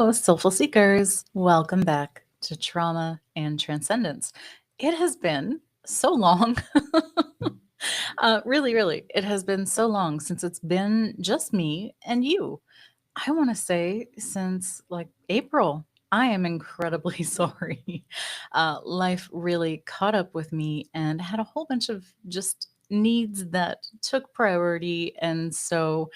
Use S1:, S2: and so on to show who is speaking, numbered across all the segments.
S1: Soulful Seekers, welcome back to Trauma and Transcendence. It has been so long. Really, it has been so long since it's been just me and you. I want to say since like April. I am incredibly sorry. Life really caught up with me and had a whole bunch of just needs that took priority. And so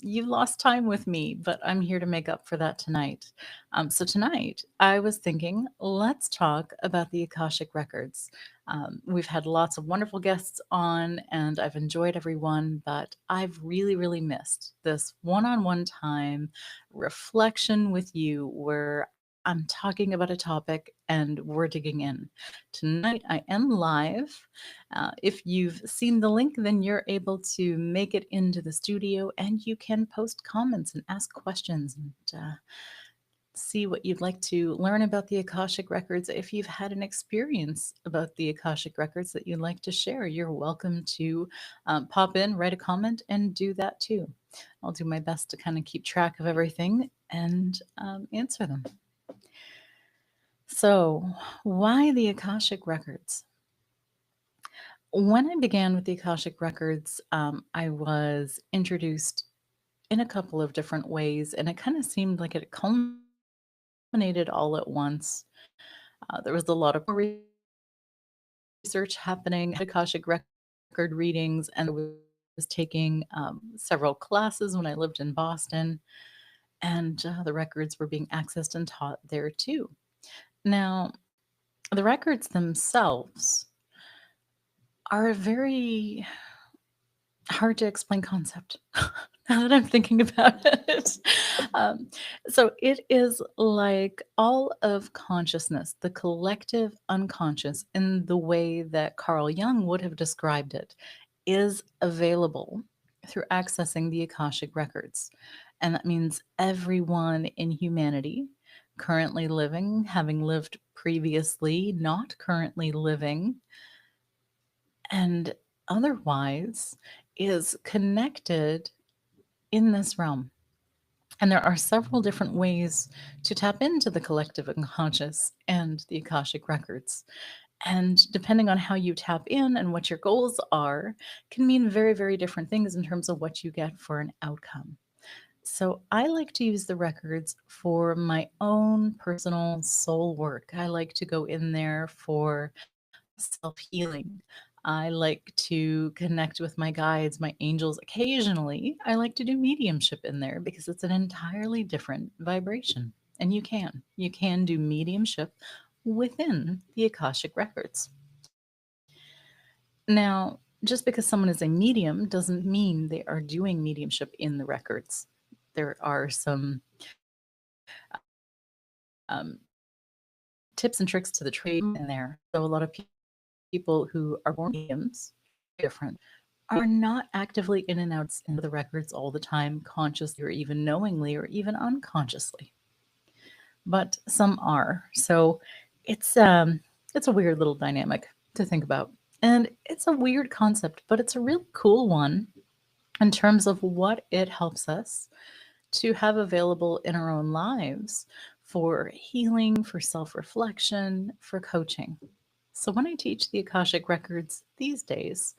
S1: you lost time with me, but I'm here to make up for that tonight. So, tonight, I was thinking, let's talk about the Akashic Records. We've had lots of wonderful guests on, and I've enjoyed everyone, but I've really missed this one on one time reflection with you where I'm talking about a topic and we're digging in. Tonight, I am live. If you've seen the link, then you're able to make it into the studio and you can post comments and ask questions and see what you'd like to learn about the Akashic Records. If you've had an experience about the Akashic Records that you'd like to share, you're welcome to pop in, write a comment, and do that too. I'll do my best to kind of keep track of everything and answer them. So, why the Akashic Records? When I began with the Akashic Records, I was introduced in a couple of different ways, and it kind of seemed like it culminated all at once. There was a lot of research happening, Akashic record readings, and I was taking several classes when I lived in Boston, and the records were being accessed and taught there too. Now, the records themselves are a very hard to explain concept. Now that I'm thinking about it. Um, so it is like all of consciousness, the collective unconscious, in the way that Carl Jung would have described it, is available through accessing the Akashic records. And that means everyone in humanity currently living, having lived previously, not currently living, and otherwise is connected in this realm. And there are several different ways to tap into the collective unconscious and the Akashic records. And depending on how you tap in and what your goals are, can mean very different things in terms of what you get for an outcome. So I like to use the records for my own personal soul work. I like to go in there for self healing. I like to connect with my guides, my angels. Occasionally, I like to do mediumship in there because it's an entirely different vibration. And you can do mediumship within the Akashic records. Now, just because someone is a medium doesn't mean they are doing mediumship in the records. There are some tips and tricks to the trade in there. So, a lot of people who are born mediums, very different, are not actively in and out into the records all the time, consciously or even knowingly or even unconsciously. But some are. So it's a weird little dynamic to think about. And it's a weird concept, but it's a real cool one in terms of what it helps us to have available in our own lives for healing, for self reflection, for coaching. So, when I teach the Akashic Records these days,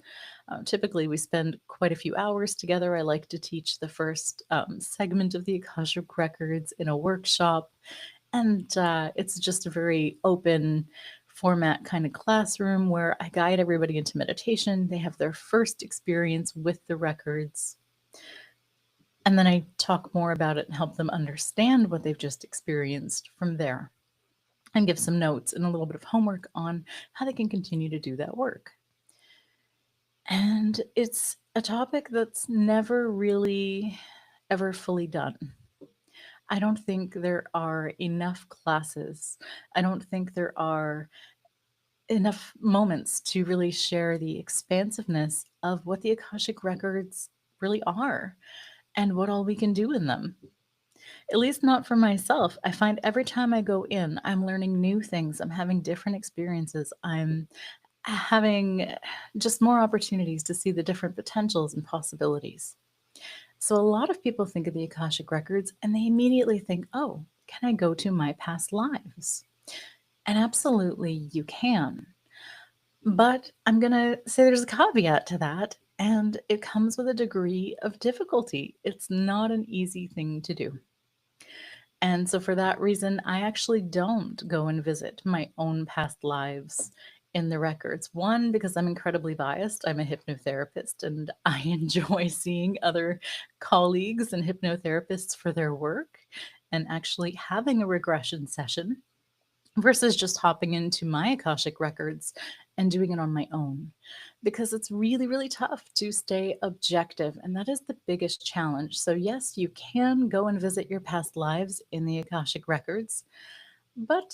S1: typically we spend quite a few hours together. I like to teach the first segment of the Akashic Records in a workshop, and it's just a very open format kind of classroom where I guide everybody into meditation. They have their first experience with the records, and then I talk more about it and help them understand what they've just experienced from there and give some notes and a little bit of homework on how they can continue to do that work. And it's a topic that's never really ever fully done. I don't think there are enough classes. I don't think there are enough moments to really share the expansiveness of what the Akashic records really are and what all we can do in them. At least not for myself. I find every time I go in, I'm learning new things. I'm having different experiences. I'm having just more opportunities to see the different potentials and possibilities. So a lot of people think of the Akashic Records and they immediately think, oh, can I go to my past lives? And absolutely you can. But I'm going to say there's a caveat to that, and it comes with a degree of difficulty. It's not an easy thing to do. And so, for that reason, I actually don't go and visit my own past lives in the records. One, because I'm incredibly biased. I'm a hypnotherapist and I enjoy seeing other colleagues and hypnotherapists for their work and actually having a regression session versus just hopping into my Akashic records and doing it on my own because it's really, really tough to stay objective. And that is the biggest challenge. So, yes, you can go and visit your past lives in the Akashic records, but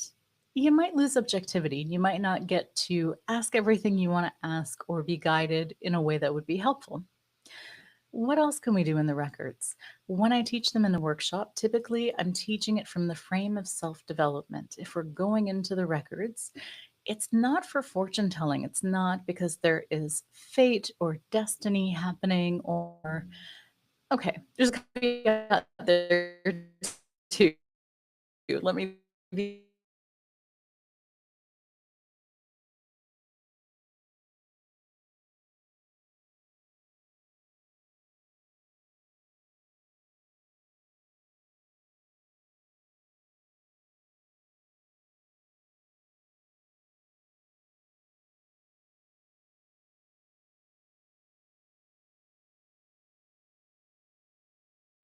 S1: you might lose objectivity. You might not get to ask everything you want to ask or be guided in a way that would be helpful. What else can we do in the records? When I teach them in the workshop, typically I'm teaching it from the frame of self development. If we're going into the records, it's not for fortune telling. It's not because there is fate or destiny happening, or, okay, there's a caveat there too. Let me be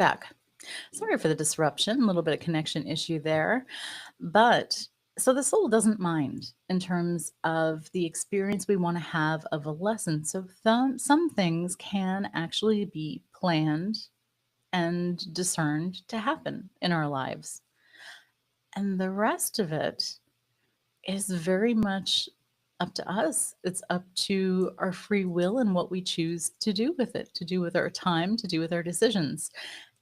S1: back. Sorry for the disruption, a little bit of connection issue there. But so the soul doesn't mind in terms of the experience we want to have of a lesson. So some things can actually be planned and discerned to happen in our lives. And the rest of it is very much up to us. It's up to our free will and what we choose to do with it, to do with our time, to do with our decisions.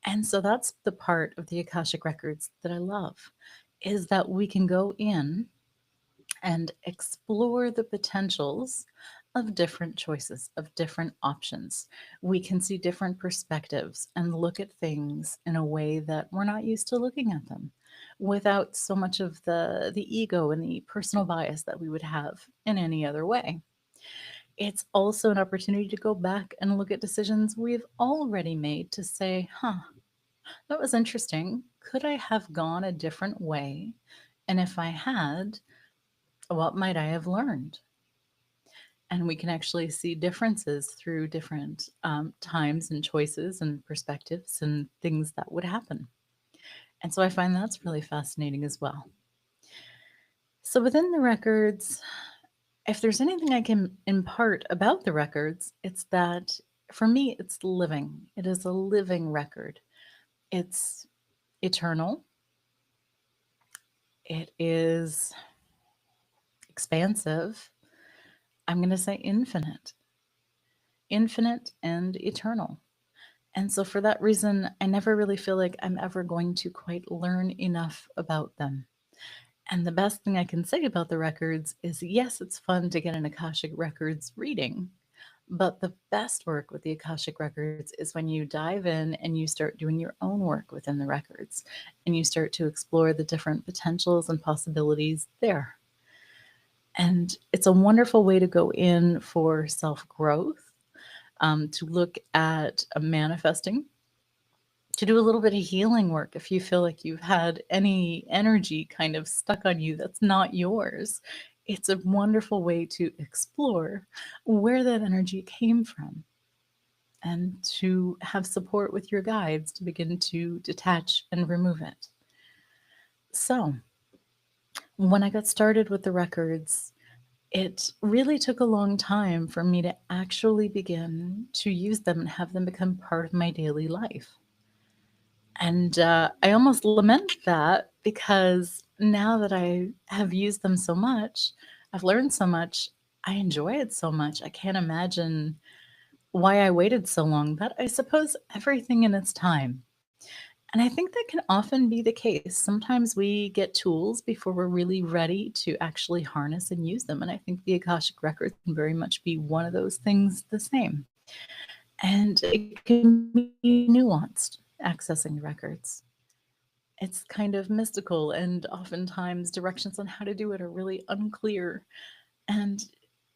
S1: And so that's the part of the Akashic Records that I love is that we can go in and explore the potentials of different choices, of different options. We can see different perspectives and look at things in a way that we're not used to looking at them without so much of the ego and the personal bias that we would have in any other way. It's also an opportunity to go back and look at decisions we've already made to say, huh, that was interesting. Could I have gone a different way? And if I had, what might I have learned? And we can actually see differences through different times and choices and perspectives and things that would happen. And so I find that's really fascinating as well. So within the records, if there's anything I can impart about the records, it's that for me, it's living. It is a living record. It's eternal. It is expansive. I'm going to say infinite, infinite and eternal. And so, for that reason, I never really feel like I'm ever going to quite learn enough about them. And the best thing I can say about the records is yes, it's fun to get an Akashic Records reading, but the best work with the Akashic Records is when you dive in and you start doing your own work within the records and you start to explore the different potentials and possibilities there. And it's a wonderful way to go in for self growth, to look at manifesting, to do a little bit of healing work if you feel like you've had any energy kind of stuck on you that's not yours. It's a wonderful way to explore where that energy came from and to have support with your guides to begin to detach and remove it. So, when I got started with the records, it really took a long time for me to actually begin to use them and have them become part of my daily life. And I almost lament that because now that I have used them so much, I've learned so much, I enjoy it so much. I can't imagine why I waited so long, but I suppose everything in its time. And I think that can often be the case. Sometimes we get tools before we're really ready to actually harness and use them. And I think the Akashic Records can very much be one of those things the same. And it can be nuanced, accessing the records. It's kind of mystical, and oftentimes directions on how to do it are really unclear. And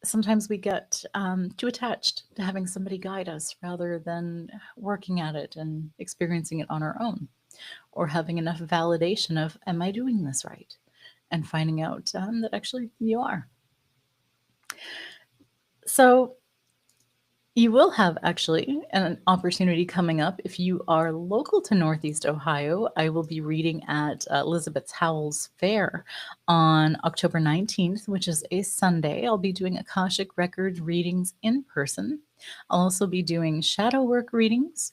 S1: sometimes we get too attached to having somebody guide us rather than working at it and experiencing it on our own, or having enough validation of, am I doing this right? And finding out that actually you are. So, you will have actually an opportunity coming up if you are local to Northeast Ohio. I will be reading at Elizabeth Howell's Fair on October 19th, which is a Sunday. I'll be doing Akashic Records readings in person. I'll also be doing shadow work readings,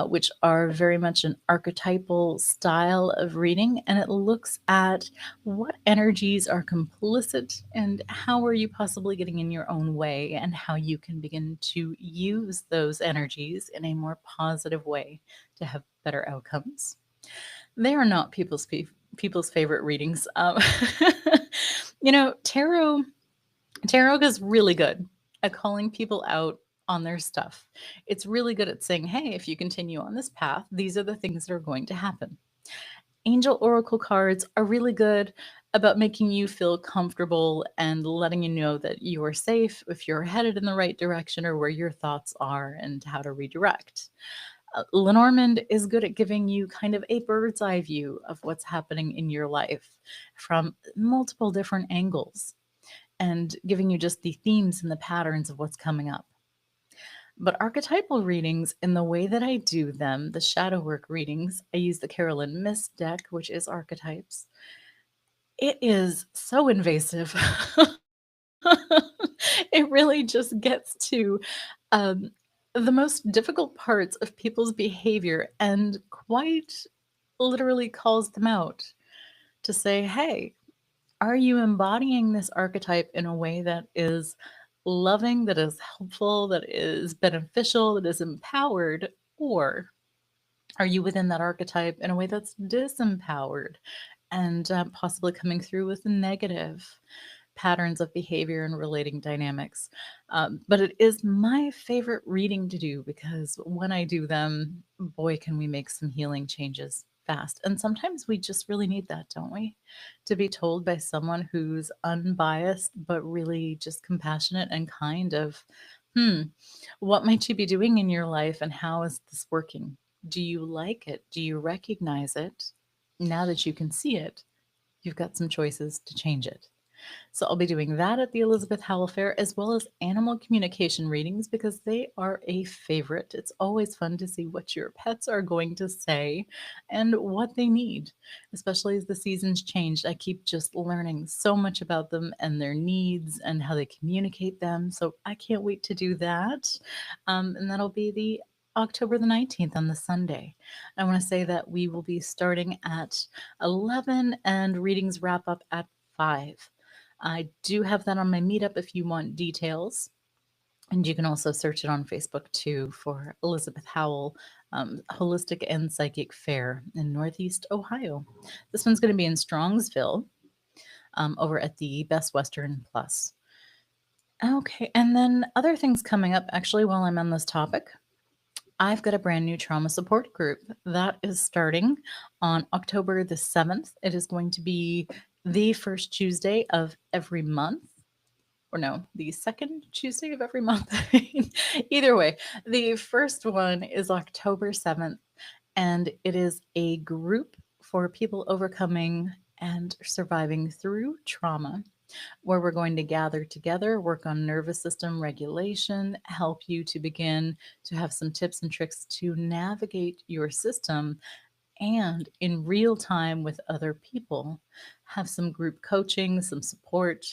S1: which are very much an archetypal style of reading, and it looks at what energies are complicit and how are you possibly getting in your own way, and how you can begin to use those energies in a more positive way to have better outcomes. They are not people's favorite readings. Tarot is really good at calling people out on their stuff. It's really good at saying, hey, if you continue on this path, these are the things that are going to happen. Angel Oracle cards are really good about making you feel comfortable and letting you know that you are safe if you're headed in the right direction, or where your thoughts are and how to redirect. Lenormand is good at giving you kind of a bird's eye view of what's happening in your life from multiple different angles, and giving you just the themes and the patterns of what's coming up. But archetypal readings, in the way that I do them, the shadow work readings, I use the Carolyn Mist deck, which is archetypes. It is so invasive. It really just gets to um, the most difficult parts of people's behavior and quite literally calls them out to say, hey, are you embodying this archetype in a way that is loving, that is helpful, that is beneficial, that is empowered? Or are you within that archetype in a way that's disempowered and possibly coming through with negative patterns of behavior and relating dynamics? But it is my favorite reading to do, because when I do them, boy, can we make some healing changes fast. And sometimes we just really need that, don't we? To be told by someone who's unbiased, but really just compassionate and kind of, hmm, what might you be doing in your life and how is this working? Do you like it? Do you recognize it? Now that you can see it, you've got some choices to change it. So I'll be doing that at the Elizabeth Howell Fair, as well as animal communication readings, because they are a favorite. It's always fun to see what your pets are going to say and what they need, especially as the seasons change. I keep just learning so much about them and their needs and how they communicate them. So I can't wait to do that. And that'll be the October the 19th on the Sunday. I want to say that we will be starting at 11 and readings wrap up at 5. I do have that on my meetup if you want details. And you can also search it on Facebook too for Elizabeth Howell Holistic and Psychic Fair in Northeast Ohio. This one's going to be in Strongsville over at the Best Western Plus. Okay, and then other things coming up actually while I'm on this topic. I've got a brand new trauma support group that is starting on October the 7th. It is going to be the first Tuesday of every month. Or no, the second Tuesday of every month. Either way, the first one is October 7th, and it is a group for people overcoming and surviving through trauma, where we're going to gather together, work on nervous system regulation, help you to begin to have some tips and tricks to navigate your system, and in real time with other people, have some group coaching, some support.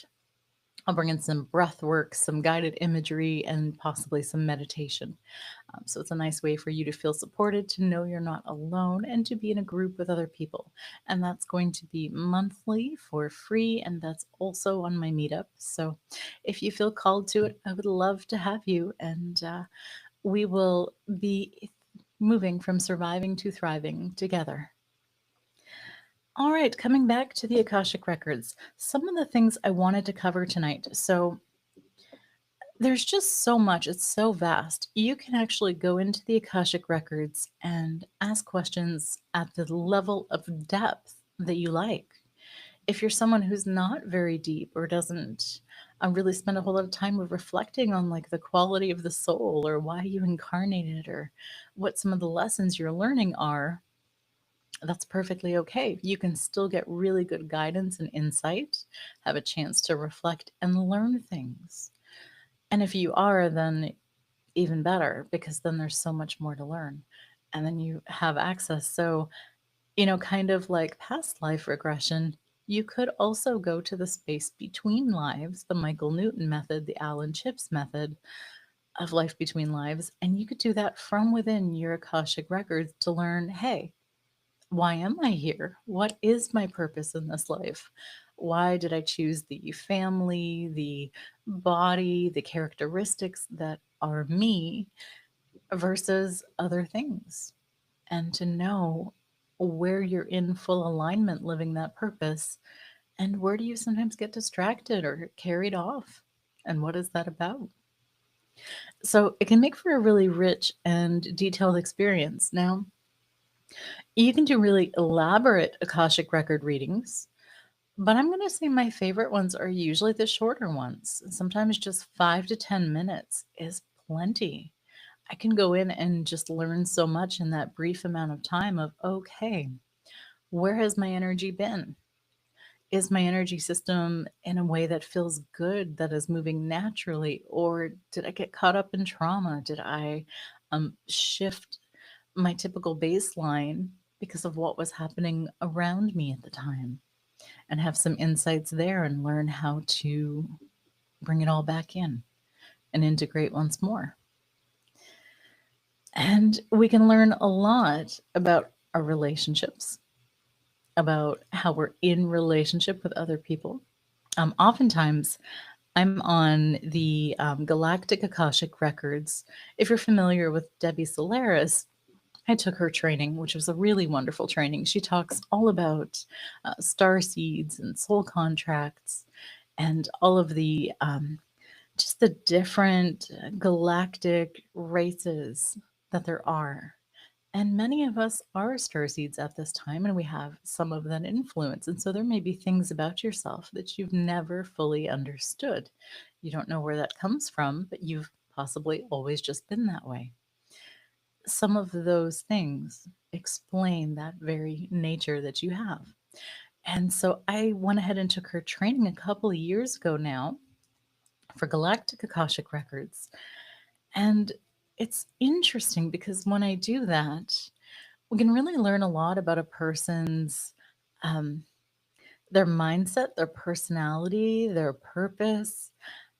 S1: I'll bring in some breath work, some guided imagery, and possibly some meditation. So it's a nice way for you to feel supported, to know you're not alone, and to be in a group with other people. And that's going to be monthly for free, and that's also on my meetup. So if you feel called to it, I would love to have you, and we will be moving from surviving to thriving together. All right, coming back to the Akashic Records, some of the things I wanted to cover tonight. So There's just so much, it's so vast. You can actually go into the Akashic records and ask questions at the level of depth that you like. If you're someone who's not very deep or doesn't really spend a whole lot of time of reflecting on like the quality of the soul or why you incarnated or what some of the lessons you're learning are, that's perfectly okay. You can still get really good guidance and insight, have a chance to reflect and learn things. And if you are, then even better, because then there's so much more to learn. And then you have access. So, kind of like past life regression, you could also go to the space between lives, the Michael Newton method, the Alan Chips method of life between lives. And you could do that from within your Akashic records to learn, hey, why am I here? What is my purpose in this life? Why did I choose the family, the body, the characteristics that are me versus other things? And to know where you're in full alignment living that purpose, and where do you sometimes get distracted or carried off? And what is that about? So it can make for a really rich and detailed experience. Now, you can do really elaborate Akashic record readings, but I'm going to say my favorite ones are usually the shorter ones. Sometimes just 5 to 10 minutes is plenty. I can go in and just learn so much in that brief amount of time of, okay, where has my energy been? Is my energy system in a way that feels good, that is moving naturally? Or did I get caught up in trauma? Did I shift my typical baseline because of what was happening around me at the time? And have some insights there and learn how to bring it all back in and integrate once more. And we can learn a lot about our relationships, about how we're in relationship with other people. Oftentimes, I'm on the Galactic Akashic Records. If you're familiar with Debbie Solaris, I took her training, which was a really wonderful training. She talks all about star seeds and soul contracts and all of the just the different galactic races that there are. And many of us are starseeds at this time, and we have some of that influence. And so there may be things about yourself that you've never fully understood. You don't know where that comes from, but you've possibly always just been that way. Some of those things explain that very nature that you have. And so I went ahead and took her training a couple of years ago now for Galactic Akashic Records. And it's interesting because when I do that, we can really learn a lot about a person's um, their mindset, their personality, their purpose,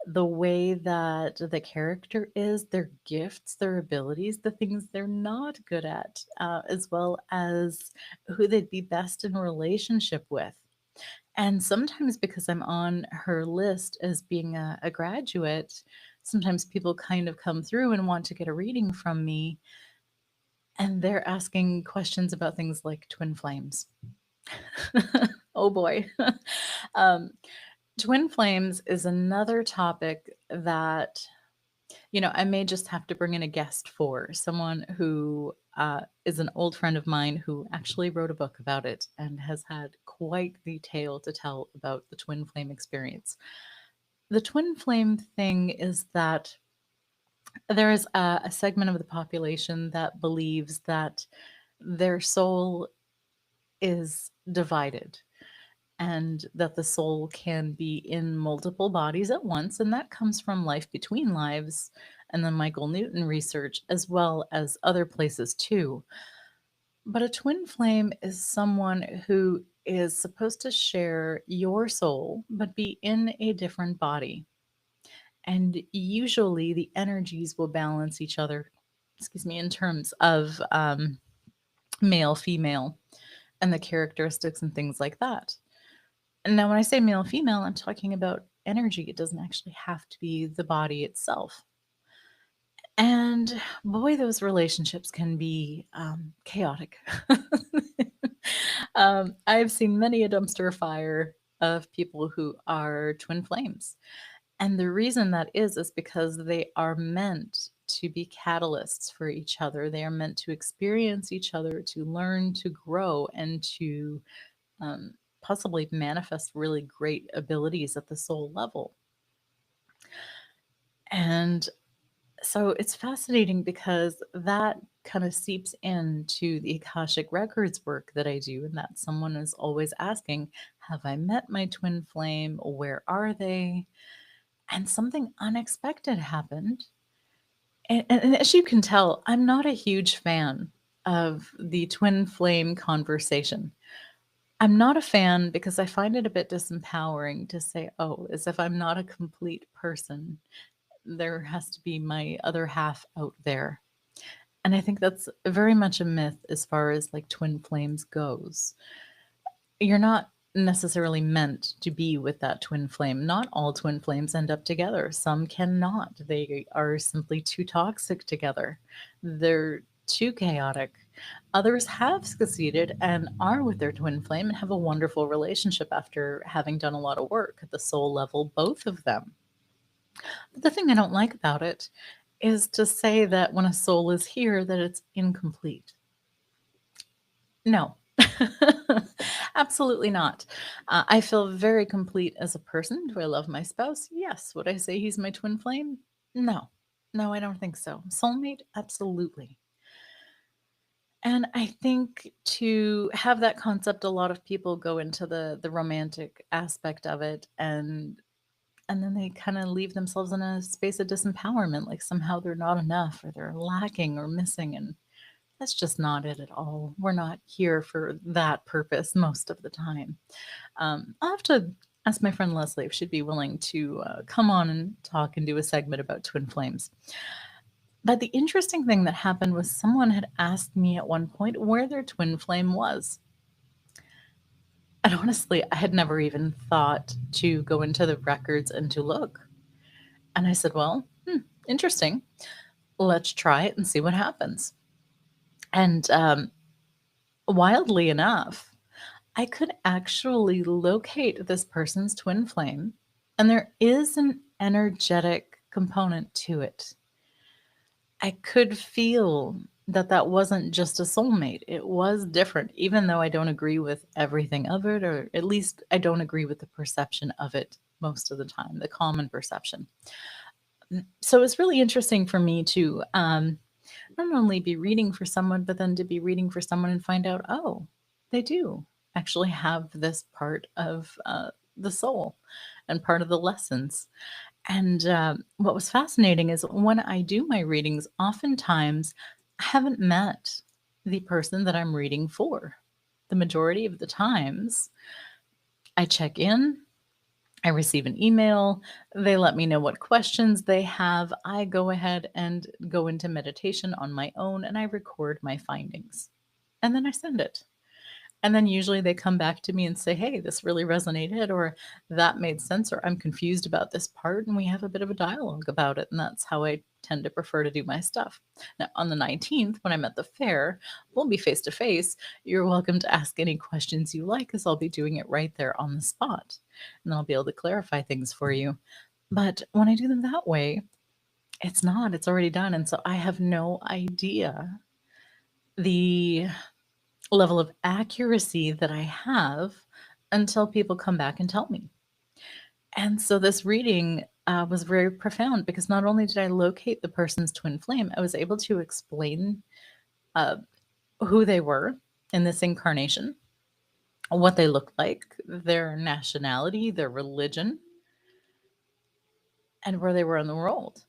S1: the way that the character is, their gifts, their abilities, the things they're not good at, as well as who they'd be best in relationship with. And sometimes because I'm on her list as being a graduate, sometimes people kind of come through and want to get a reading from me, and they're asking questions about things like twin flames. Oh boy. um, Twin flames is another topic that, I may just have to bring in a guest for someone who is an old friend of mine who actually wrote a book about it and has had quite the tale to tell about the twin flame experience. The twin flame thing is that there is a segment of the population that believes that their soul is divided and that the soul can be in multiple bodies at once. And that comes from Life Between Lives and the Michael Newton research, as well as other places too. But a twin flame is someone who is supposed to share your soul, but be in a different body. And usually the energies will balance each other, excuse me, in terms of male, female, and the characteristics and things like that. And now, when I say male, female, I'm talking about energy. It doesn't actually have to be the body itself. And boy, those relationships can be chaotic. I've seen many a dumpster fire of people who are twin flames. And the reason that is because they are meant to be catalysts for each other. They are meant to experience each other, to learn, to grow, and to possibly manifest really great abilities at the soul level. And so it's fascinating because that kind of seeps into the Akashic Records work that I do, and that someone is always asking, have I met my twin flame? Where are they? And something unexpected happened. And as you can tell, I'm not a huge fan of the twin flame conversation. I'm not a fan because I find it a bit disempowering to say, oh, as if I'm not a complete person. There has to be my other half out there. And I think that's very much a myth as far as like twin flames goes. You're not necessarily meant to be with that twin flame. Not all twin flames end up together. Some cannot. They are simply too toxic together. They're too chaotic. Others have succeeded and are with their twin flame and have a wonderful relationship after having done a lot of work at the soul level, both of them. But the thing I don't like about it is to say that when a soul is here that it's incomplete. No. Absolutely not. I feel very complete as a person. Do I love my spouse? Yes. Would I say he's my twin flame? No. No, I don't think so. Soulmate? Absolutely. And I think to have that concept, a lot of people go into the romantic aspect of it, and then they kind of leave themselves in a space of disempowerment, like somehow they're not enough or they're lacking or missing. And that's just not it at all. We're not here for that purpose most of the time. I'll have to ask my friend Leslie if she'd be willing to come on and talk and do a segment about twin flames. But the interesting thing that happened was someone had asked me at one point where their twin flame was. And honestly, I had never even thought to go into the records and to look. And I said, well, interesting. Let's try it and see what happens. And wildly enough, I could actually locate this person's twin flame, and there is an energetic component to it. I could feel that that wasn't just a soulmate. It was different, even though I don't agree with everything of it, or at least I don't agree with the perception of it most of the time, the common perception. So it's really interesting for me to not only be reading for someone, but then to be reading for someone and find out, oh, they do actually have this part of the soul and part of the lessons. And what was fascinating is when I do my readings, oftentimes I haven't met the person that I'm reading for. The majority of the times, I check in, I receive an email, they let me know what questions they have. I go ahead and go into meditation on my own and I record my findings. And then I send it. And then usually they come back to me and say, hey, this really resonated, or that made sense, or I'm confused about this part. And we have a bit of a dialogue about it. And that's how I tend to prefer to do my stuff. Now, on the 19th, when I'm at the fair, we'll be face to face. You're welcome to ask any questions you like, as I'll be doing it right there on the spot. And I'll be able to clarify things for you. But when I do them that way, it's already done. And so I have no idea the level of accuracy that I have until people come back and tell me. And so this reading was very profound because not only did I locate the person's twin flame, I was able to explain uh, who they were in this incarnation, what they looked like, their nationality, their religion, and where they were in the world.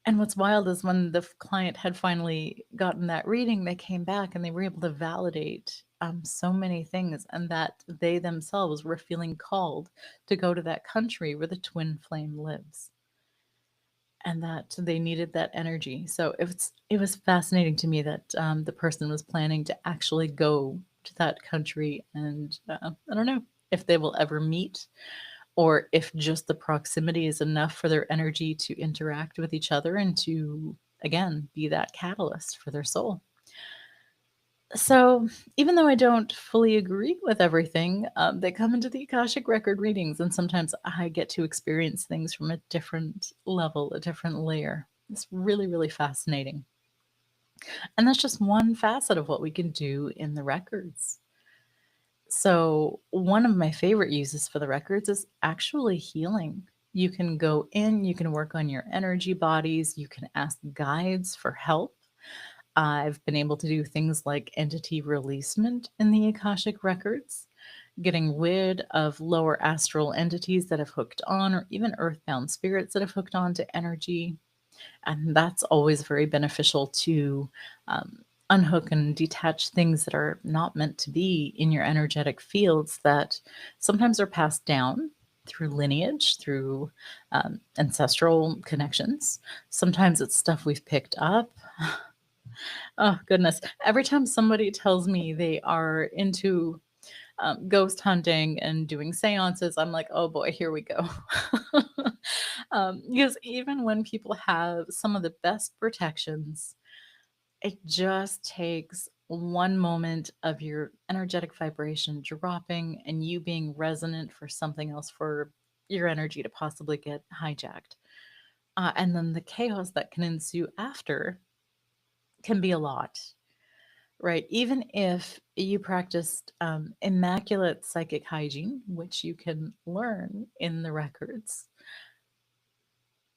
S1: And what's wild is when the client had finally gotten that reading, they came back and they were able to validate so many things, and that they themselves were feeling called to go to that country where the twin flame lives, and that they needed that energy. So it was fascinating to me that the person was planning to actually go to that country, and I don't know if they will ever meet or if just the proximity is enough for their energy to interact with each other and to, again, be that catalyst for their soul. So, even though I don't fully agree with everything that come into the Akashic Record readings, and sometimes I get to experience things from a different level, a different layer. It's really, really fascinating. And that's just one facet of what we can do in the records. So, one of my favorite uses for the records is actually healing. You can go in, you can work on your energy bodies, you can ask guides for help. I've been able to do things like entity releasement in the Akashic records, getting rid of lower astral entities that have hooked on, or even earthbound spirits that have hooked on to energy. And that's always very beneficial to unhook and detach things that are not meant to be in your energetic fields that sometimes are passed down through lineage, through ancestral connections. Sometimes it's stuff we've picked up. Oh, goodness. Every time somebody tells me they are into ghost hunting and doing seances, I'm like, oh boy, here we go. Because even when people have some of the best protections, it just takes one moment of your energetic vibration dropping and you being resonant for something else for your energy to possibly get hijacked. And then the chaos that can ensue after can be a lot. Right. Even if you practiced immaculate psychic hygiene, which you can learn in the records,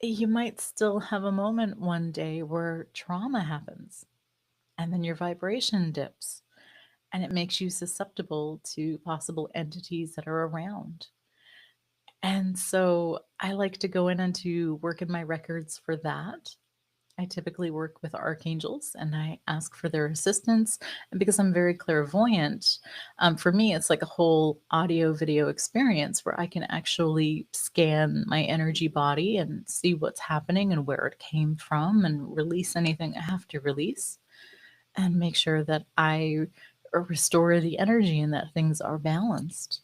S1: you might still have a moment one day where trauma happens and then your vibration dips and it makes you susceptible to possible entities that are around. And so I like to go in and to work in my records for that. I typically work with archangels and I ask for their assistance. And because I'm very clairvoyant, for me, it's like a whole audio video experience where I can actually scan my energy body and see what's happening and where it came from and release anything I have to release and make sure that I restore the energy and that things are balanced.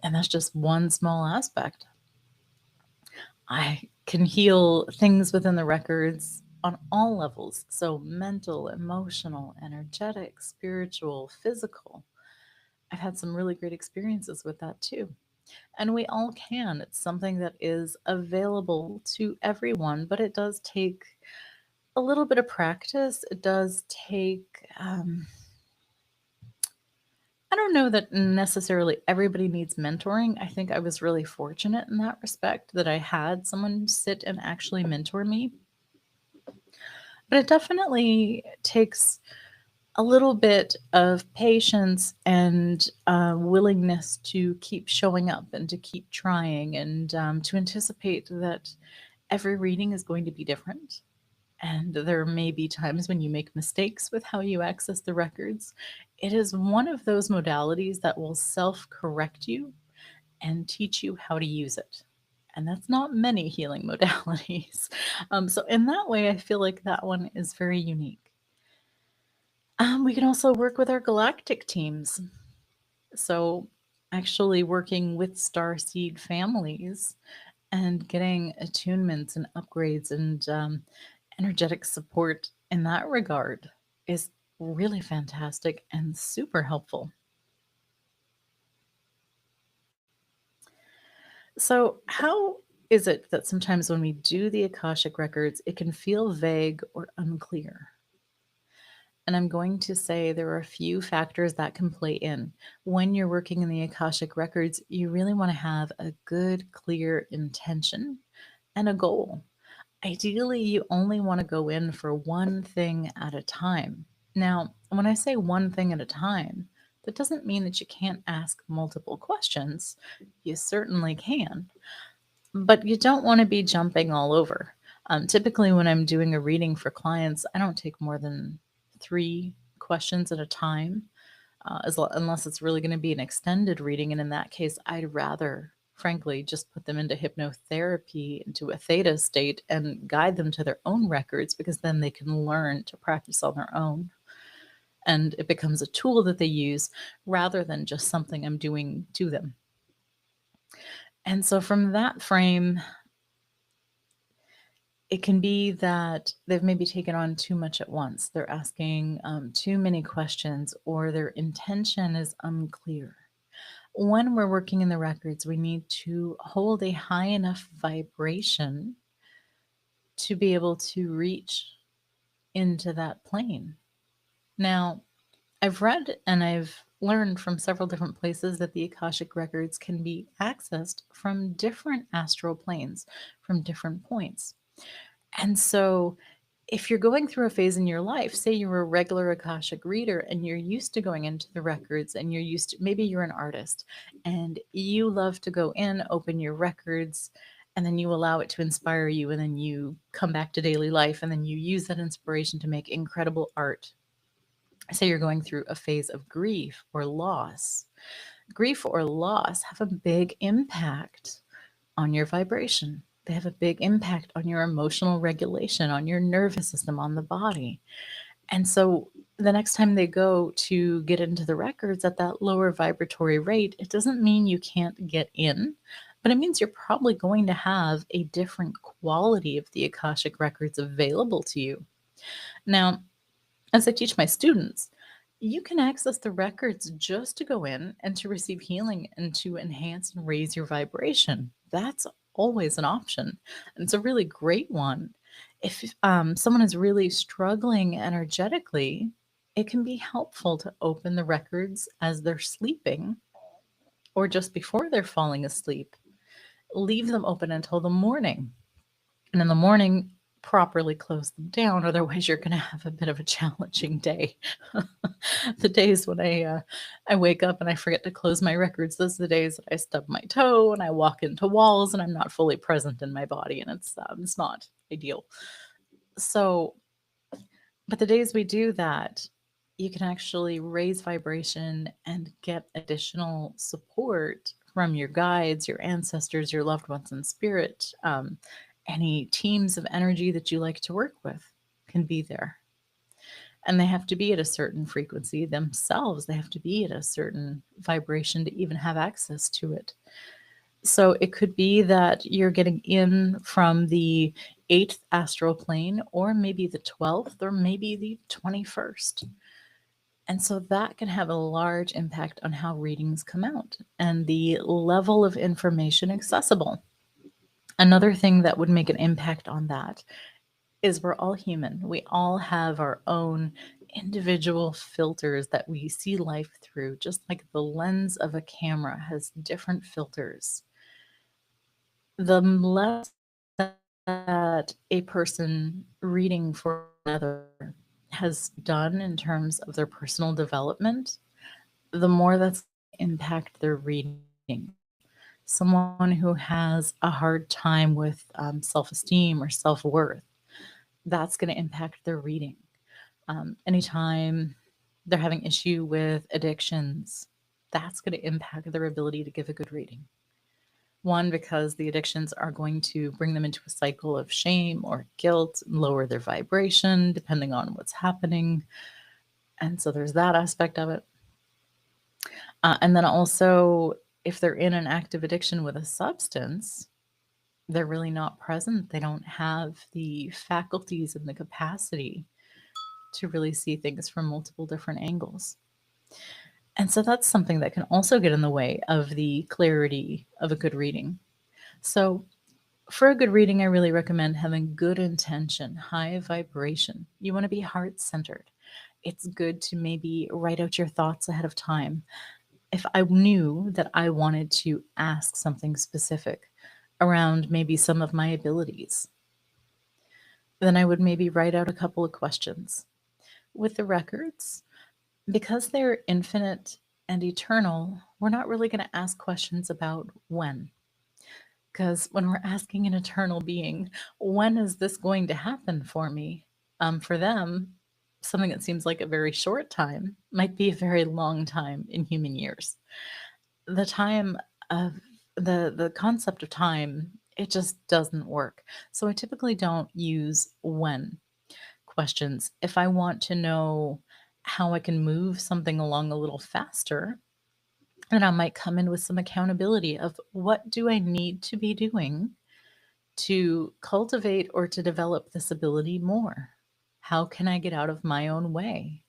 S1: And that's just one small aspect. I can heal things within the records on all levels. So, mental, emotional, energetic, spiritual, physical. I've had some really great experiences with that too. And we all can. It's something that is available to everyone, but it does take a little bit of practice. It does take, I don't know that necessarily everybody needs mentoring. I think I was really fortunate in that respect that I had someone sit and actually mentor me. But it definitely takes a little bit of patience and willingness to keep showing up and to keep trying and to anticipate that every reading is going to be different. And there may be times when you make mistakes with how you access the records. It is one of those modalities that will self correct you and teach you how to use it. And that's not many healing modalities. So, in that way, I feel like that one is very unique. We can also work with our galactic teams. So, actually working with starseed families and getting attunements and upgrades and energetic support in that regard is really fantastic and super helpful. So, how is it that sometimes when we do the Akashic records, it can feel vague or unclear? And I'm going to say there are a few factors that can play in. When you're working in the Akashic records, you really want to have a good, clear intention and a goal. Ideally, you only want to go in for one thing at a time. Now, when I say one thing at a time, that doesn't mean that you can't ask multiple questions. You certainly can, but you don't want to be jumping all over. Typically, when I'm doing a reading for clients, I don't take more than 3 questions at a time, unless it's really going to be an extended reading. And in that case, I'd rather, frankly, just put them into hypnotherapy, into a theta state, and guide them to their own records because then they can learn to practice on their own. And it becomes a tool that they use rather than just something I'm doing to them. And so, from that frame, It can be that they've maybe taken on too much at once. They're asking too many questions, or their intention is unclear. When we're working in the records, we need to hold a high enough vibration to be able to reach into that plane. Now, I've read and I've learned from several different places that the Akashic records can be accessed from different astral planes, from different points. And so, if you're going through a phase in your life, say you're a regular Akashic reader and you're used to going into the records, and you're used to, maybe you're an artist and you love to go in, open your records, and then you allow it to inspire you, and then you come back to daily life, and then you use that inspiration to make incredible art. Say you're going through a phase of grief or loss. Grief or loss have a big impact on your vibration. They have a big impact on your emotional regulation, on your nervous system, on the body. And so the next time they go to get into the records at that lower vibratory rate, it doesn't mean you can't get in, but it means you're probably going to have a different quality of the Akashic records available to you. Now, as I teach my students, you can access the records just to go in and to receive healing and to enhance and raise your vibration. That's always an option. And it's a really great one. If someone is really struggling energetically, it can be helpful to open the records as they're sleeping or just before they're falling asleep. Leave them open until the morning. And in the morning, properly close them down. Otherwise, you're going to have a bit of a challenging day. The days when I wake up and I forget to close my records, those are the days that I stub my toe and I walk into walls and I'm not fully present in my body, and it's not ideal. So, but the days we do that, you can actually raise vibration and get additional support from your guides, your ancestors, your loved ones in spirit. Any teams of energy that you like to work with can be there. And they have to be at a certain frequency themselves. They have to be at a certain vibration to even have access to it. So it could be that you're getting in from the 8th astral plane, or maybe the 12th, or maybe the 21st. And so that can have a large impact on how readings come out and the level of information accessible. Another thing that would make an impact on that is we're all human. We all have our own individual filters that we see life through, just like the lens of a camera has different filters. The less that a person reading for another has done in terms of their personal development, the more that's impact their reading. Someone who has a hard time with self-esteem or self-worth, that's going to impact their reading. Anytime they're having issue with addictions, that's going to impact their ability to give a good reading. One, because the addictions are going to bring them into a cycle of shame or guilt, lower their vibration depending on what's happening. And so there's that aspect of it. And then also, if they're in an active addiction with a substance, they're really not present. They don't have the faculties and the capacity to really see things from multiple different angles. And so that's something that can also get in the way of the clarity of a good reading. So, for a good reading, I really recommend having good intention, high vibration. You want to be heart centered. It's good to maybe write out your thoughts ahead of time. If I knew that I wanted to ask something specific around maybe some of my abilities, then I would maybe write out a couple of questions. With the records, because they're infinite and eternal, we're not really going to ask questions about when. Because when we're asking an eternal being, when is this going to happen for me? For them, something that seems like a very short time might be a very long time in human years. The time of the concept of time, it just doesn't work. So I typically don't use when questions. If I want to know how I can move something along a little faster, then I might come in with some accountability of what do I need to be doing to cultivate or to develop this ability more? How can I get out of my own way?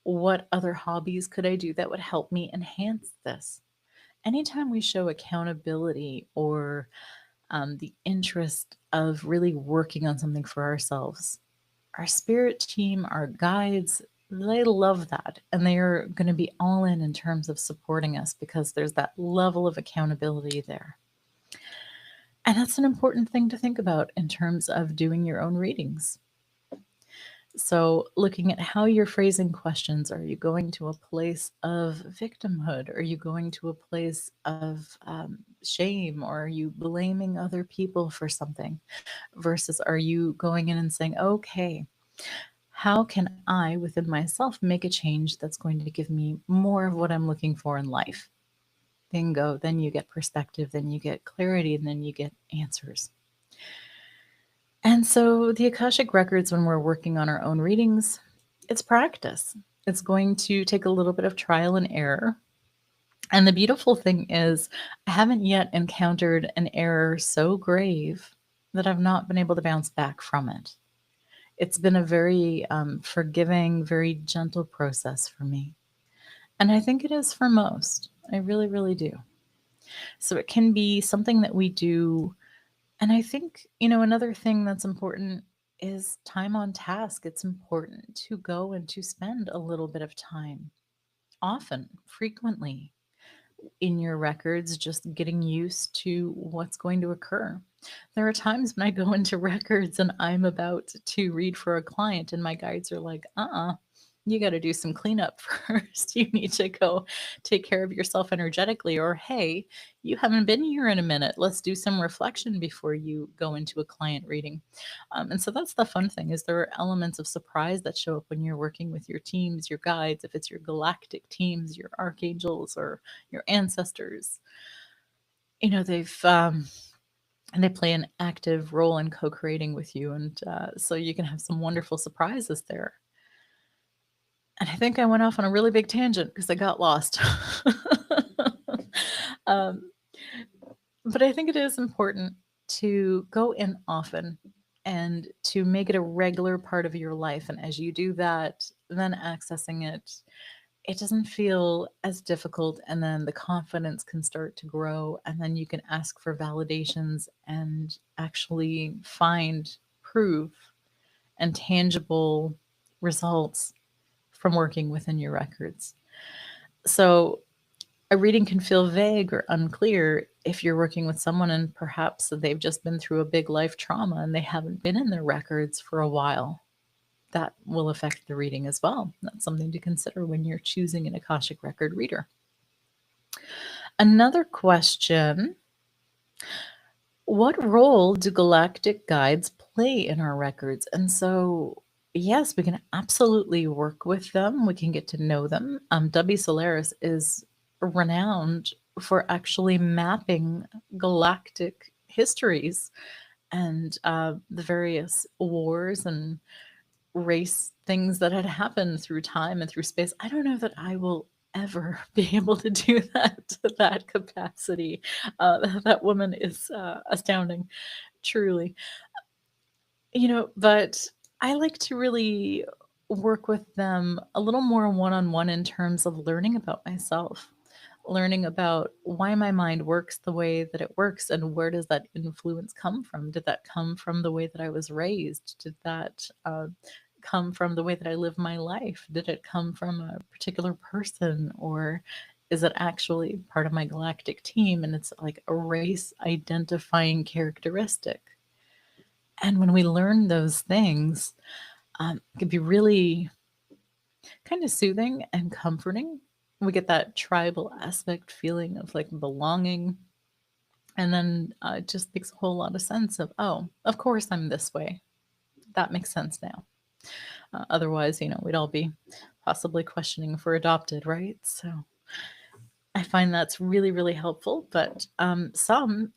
S1: What other hobbies could I do that would help me enhance this? Anytime we show accountability or the interest of really working on something for ourselves, our spirit team, our guides, they love that. And they are going to be all in terms of supporting us because there's that level of accountability there. And that's an important thing to think about in terms of doing your own readings. So, looking at how you're phrasing questions, are you going to a place of victimhood? Are you going to a place of shame? Or are you blaming other people for something? Versus are you going in and saying, okay, how can I within myself make a change that's going to give me more of what I'm looking for in life? Bingo. Then you get perspective, then you get clarity, and then you get answers. And so the Akashic Records, when we're working on our own readings, it's practice. It's going to take a little bit of trial and error. And the beautiful thing is, I haven't yet encountered an error so grave that I've not been able to bounce back from it. It's been a very forgiving, very gentle process for me. And I think it is for most. I really, really do. So it can be something that we do. And I think, another thing that's important is time on task. It's important to go and to spend a little bit of time, often, frequently, in your records, just getting used to what's going to occur. There are times when I go into records and I'm about to read for a client, and my guides are like, you got to do some cleanup first. You need to go take care of yourself energetically. Or, hey, you haven't been here in a minute. Let's do some reflection before you go into a client reading. And so that's the fun thing, is there are elements of surprise that show up when you're working with your teams, your guides, if it's your galactic teams, your archangels, or your ancestors. They've and they play an active role in co-creating with you, and so you can have some wonderful surprises there. And I think I went off on a really big tangent because I got lost. um, but I think it is important to go in often and to make it a regular part of your life. And as you do that, then accessing it doesn't feel as difficult. And then the confidence can start to grow. And then you can ask for validations and actually find proof and tangible results from working within your records. So a reading can feel vague or unclear if you're working with someone and perhaps they've just been through a big life trauma and they haven't been in their records for a while. That will affect the reading as well. That's something to consider when you're choosing an Akashic Record reader. Another question: what role do galactic guides play in our records? And so, yes, we can absolutely work with them. We can get to know them. W. Solaris is renowned for actually mapping galactic histories and the various wars and race things that had happened through time and through space. I don't know that I will ever be able to do that to that capacity. That woman is astounding, truly. But I like to really work with them a little more one-on-one in terms of learning about myself, learning about why my mind works the way that it works and where does that influence come from. Did that come from the way that I was raised? Did that come from the way that I live my life? Did it come from a particular person, or is it actually part of my galactic team and it's like a race identifying characteristic? And when we learn those things, it can be really kind of soothing and comforting. We get that tribal aspect feeling of like belonging. And then it just makes a whole lot of sense of, oh, of course I'm this way. That makes sense now. Otherwise, we'd all be possibly questioning if we're adopted, right? So I find that's really, really helpful. But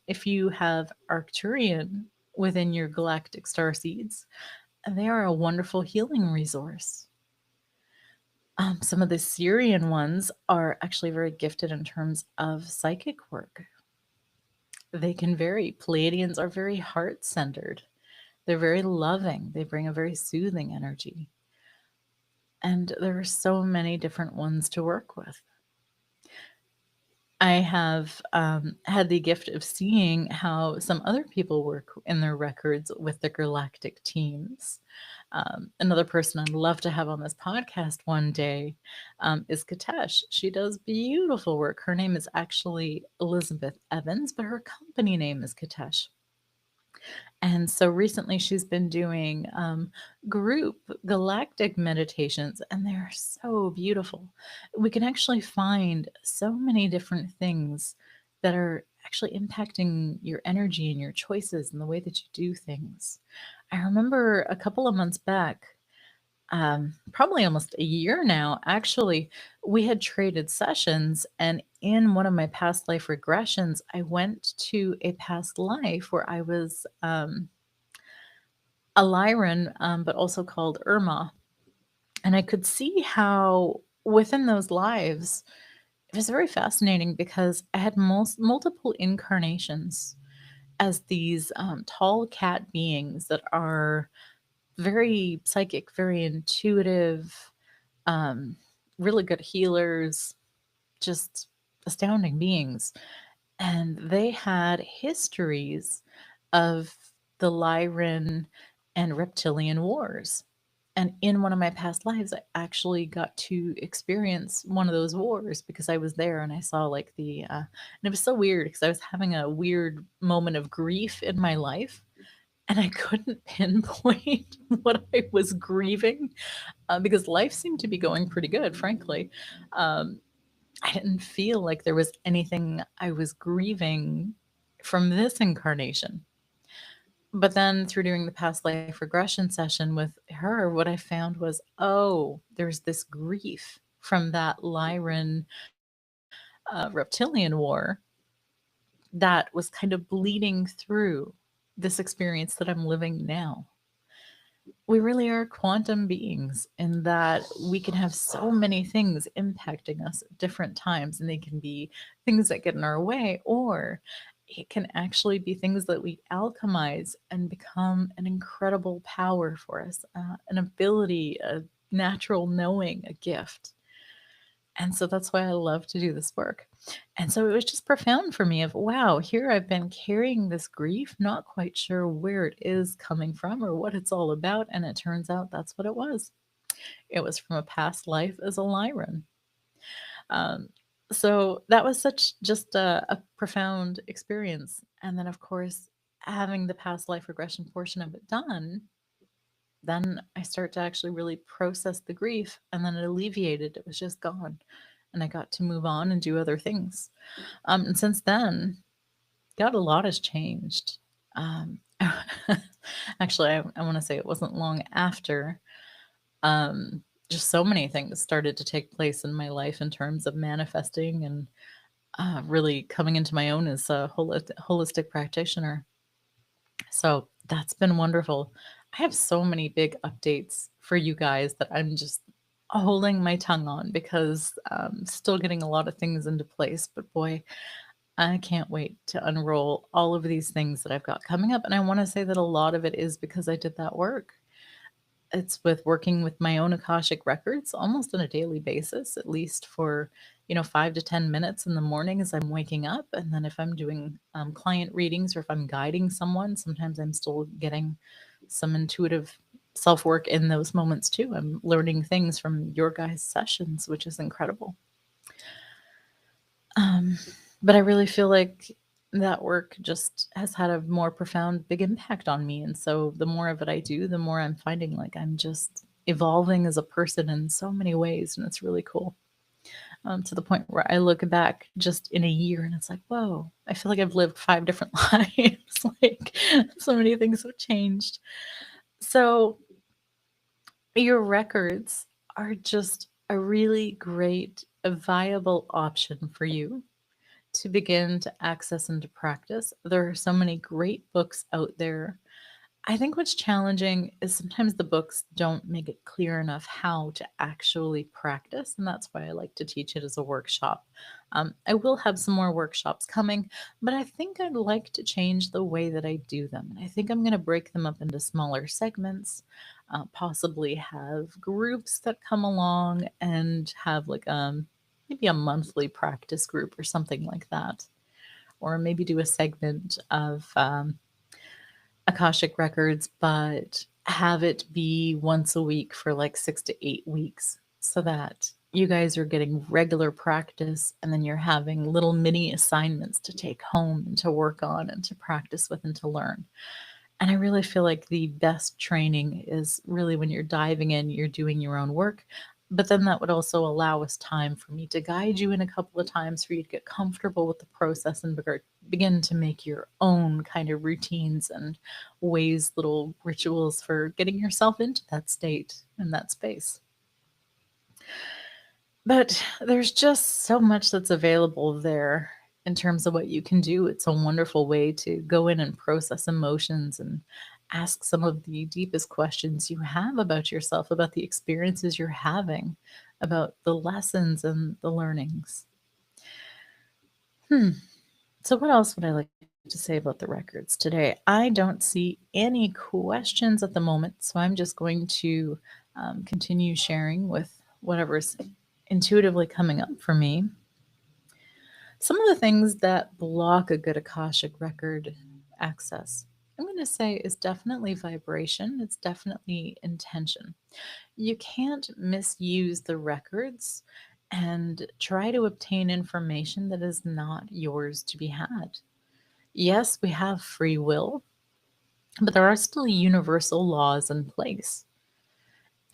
S1: if you have Arcturian within your galactic star seeds, they are a wonderful healing resource. Some of the Syrian ones are actually very gifted in terms of psychic work. they can vary. Pleiadians are very heart centered, they're very loving, they bring a very soothing energy. And there are so many different ones to work with. I have had the gift of seeing how some other people work in their records with the galactic teams. Another person I'd love to have on this podcast one day is Katesh. She does beautiful work. Her name is actually Elizabeth Evans, but her company name is Katesh. And so recently she's been doing group galactic meditations, and they're so beautiful. We can actually find so many different things that are actually impacting your energy and your choices and the way that you do things. I remember a couple of months back, probably almost a year now, actually, we had traded sessions. And in one of my past life regressions, I went to a past life where I was a Lyran, but also called Irma. And I could see how within those lives, it was very fascinating because I had multiple incarnations as these tall cat beings that are very psychic, very intuitive, um, really good healers, just astounding beings. And they had histories of the Lyran and reptilian wars. And in one of my past lives, I actually got to experience one of those wars because I was there and I saw like and it was so weird because I was having a weird moment of grief in my life and I couldn't pinpoint what I was grieving because life seemed to be going pretty good, frankly. Um, I didn't feel like there was anything I was grieving from this incarnation. But then through doing the past life regression session with her, what I found was, oh, there's this grief from that Lyran reptilian war that was kind of bleeding through this experience that I'm living now. We really are quantum beings in that we can have so many things impacting us at different times, and they can be things that get in our way, or it can actually be things that we alchemize and become an incredible power for us, an ability, a natural knowing, a gift. And so that's why I love to do this work. And so it was just profound for me of wow, here I've been carrying this grief, not quite sure where it is coming from or what it's all about. And it turns out that's what it was. It was from a past life as a Lyran. Um, so that was such just a profound experience. And then, of course, having the past life regression portion of it done, then I start to actually really process the grief and then it alleviated. It was just gone. And I got to move on and do other things. And since then, God, a lot has changed. Um, actually, I want to say it wasn't long after. Just so many things started to take place in my life in terms of manifesting and really coming into my own as a holistic practitioner. So that's been wonderful. I have so many big updates for you guys that I'm just holding my tongue on because I'm still getting a lot of things into place. But boy, I can't wait to unroll all of these things that I've got coming up. And I want to say that a lot of it is because I did that work. It's with working with my own Akashic records almost on a daily basis, at least for 5 to 10 minutes in the morning as I'm waking up. And then if I'm doing client readings or if I'm guiding someone, sometimes I'm still getting some intuitive self work in those moments too. I'm learning things from your guys' sessions, which is incredible. Um, but I really feel like that work just has had a more profound, big impact on me. And so the more of it I do, the more I'm finding like I'm just evolving as a person in so many ways. And it's really cool. To the point where I look back just in a year and it's like, whoa, I feel like I've lived 5 different lives. Like so many things have changed. So your records are just a really great, a viable option for you to begin to access and to practice. There are so many great books out there. I think what's challenging is sometimes the books don't make it clear enough how to actually practice, and that's why I like to teach it as a workshop. I will have some more workshops coming, but I think I'd like to change the way that I do them. And I think I'm going to break them up into smaller segments, possibly have groups that come along and have like maybe a monthly practice group or something like that, or maybe do a segment of Akashic Records, but have it be once a week for like 6 to 8 weeks so that you guys are getting regular practice and then you're having little mini assignments to take home and to work on and to practice with and to learn. And I really feel like the best training is really when you're diving in, you're doing your own work. But then that would also allow us time for me to guide you in a couple of times for you to get comfortable with the process and begin to make your own kind of routines and ways, little rituals for getting yourself into that state and that space. But there's just so much that's available there in terms of what you can do. It's a wonderful way to go in and process emotions and ask some of the deepest questions you have about yourself, about the experiences you're having, about the lessons and the learnings. Hmm. So, what else would I like to say about the records today? I don't see any questions at the moment, so I'm just going to continue sharing with whatever's intuitively coming up for me. Some of the things that block a good Akashic record access, I'm going to say, is definitely vibration, it's definitely intention. You can't misuse the records and try to obtain information that is not yours to be had. Yes, we have free will, but there are still universal laws in place.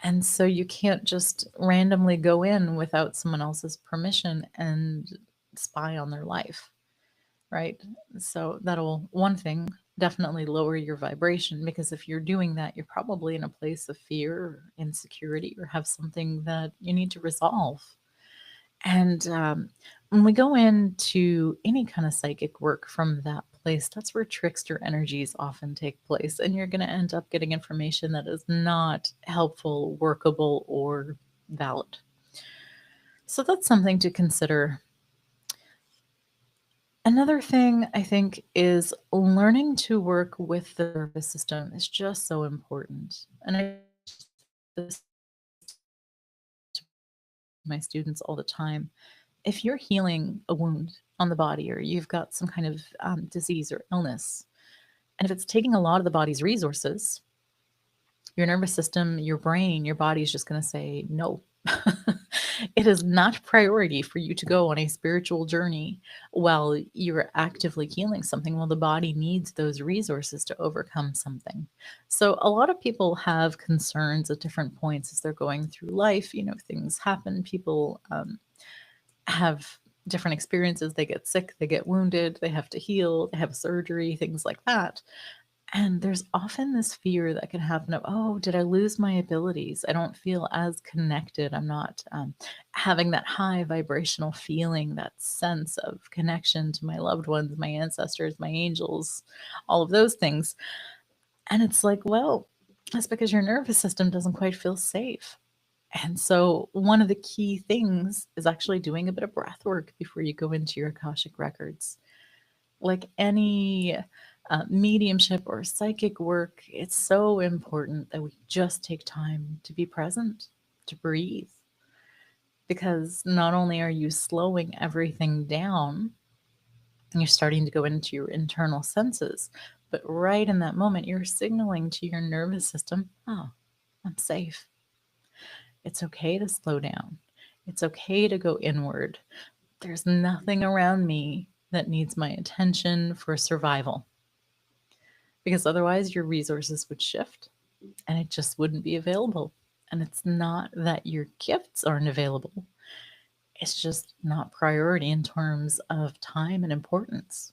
S1: And so you can't just randomly go in without someone else's permission and spy on their life, right? So that'll, one thing, definitely lower your vibration, because if you're doing that, you're probably in a place of fear or insecurity or have something that you need to resolve. And when we go into any kind of psychic work from that place, that's where trickster energies often take place. And you're going to end up getting information that is not helpful, workable, or valid. So that's something to consider. Another thing I think is learning to work with the nervous system is just so important. And I this to my students all the time. If you're healing a wound on the body or you've got some kind of disease or illness, and if it's taking a lot of the body's resources, your nervous system, your brain, your body is just going to say no. It is not priority for you to go on a spiritual journey while you're actively healing something. Well, the body needs those resources to overcome something. So, a lot of people have concerns at different points as they're going through life. You know, things happen. People have different experiences. They get sick, they get wounded, they have to heal, they have surgery, things like that. And there's often this fear that can happen of, oh, did I lose my abilities? I don't feel as connected. I'm not having that high vibrational feeling, that sense of connection to my loved ones, my ancestors, my angels, all of those things. And it's like, well, that's because your nervous system doesn't quite feel safe. And so, one of the key things is actually doing a bit of breath work before you go into your Akashic records. Like any mediumship or psychic work, it's so important that we just take time to be present, to breathe, because not only are you slowing everything down, and you're starting to go into your internal senses, but right in that moment, you're signaling to your nervous system, oh, I'm safe. It's okay to slow down. It's okay to go inward. There's nothing around me that needs my attention for survival, because otherwise your resources would shift and it just wouldn't be available. And it's not that your gifts aren't available, it's just not priority in terms of time and importance.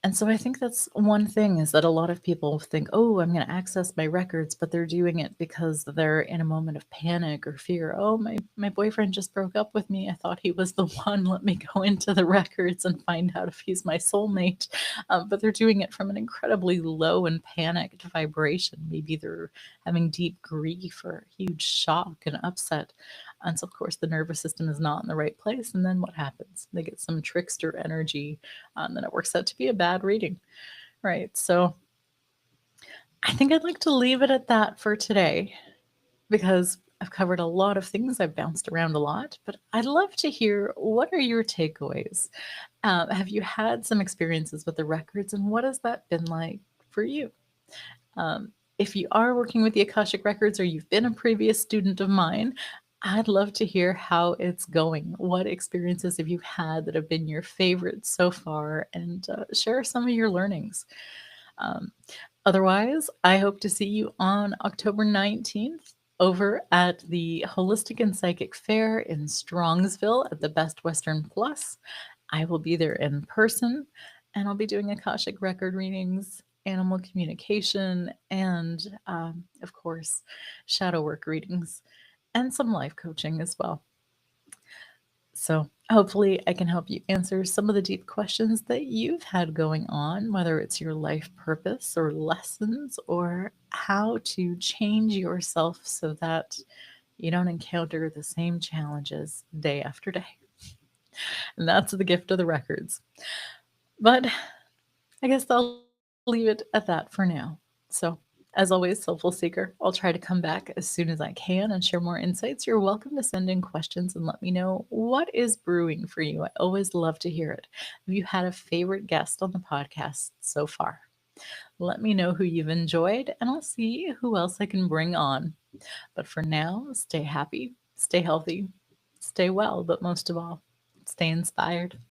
S1: And so I think that's one thing is that a lot of people think, oh, I'm going to access my records, but they're doing it because they're in a moment of panic or fear. Oh, my boyfriend just broke up with me. I thought he was the one. Let me go into the records and find out if he's my soulmate. But they're doing it from an incredibly low and panicked vibration. Maybe they're having deep grief or huge shock and upset. And so, of course, the nervous system is not in the right place. And then what happens? They get some trickster energy, and then it works out to be a bad reading, right? So I think I'd like to leave it at that for today because I've covered a lot of things. I've bounced around a lot, but I'd love to hear what are your takeaways? Have you had some experiences with the records, and what has that been like for you? If you are working with the Akashic Records or you've been a previous student of mine, I'd love to hear how it's going. What experiences have you had that have been your favorites so far? And share some of your learnings. Um, Otherwise, I hope to see you on October 19th over at the Holistic and Psychic Fair in Strongsville at the Best Western Plus. I will be there in person, and I'll be doing Akashic record readings, animal communication, and of course, shadow work readings, and some life coaching as well. So, hopefully, I can help you answer some of the deep questions that you've had going on, whether it's your life purpose or lessons, or how to change yourself so that you don't encounter the same challenges day after day. And that's the gift of the records. But I guess I'll leave it at that for now. So, as always, Soulful Seeker, I'll try to come back as soon as I can and share more insights. You're welcome to send in questions and let me know what is brewing for you. I always love to hear it. Have you had a favorite guest on the podcast so far? Let me know who you've enjoyed, and I'll see who else I can bring on. But for now, stay happy, stay healthy, stay well, but most of all, stay inspired.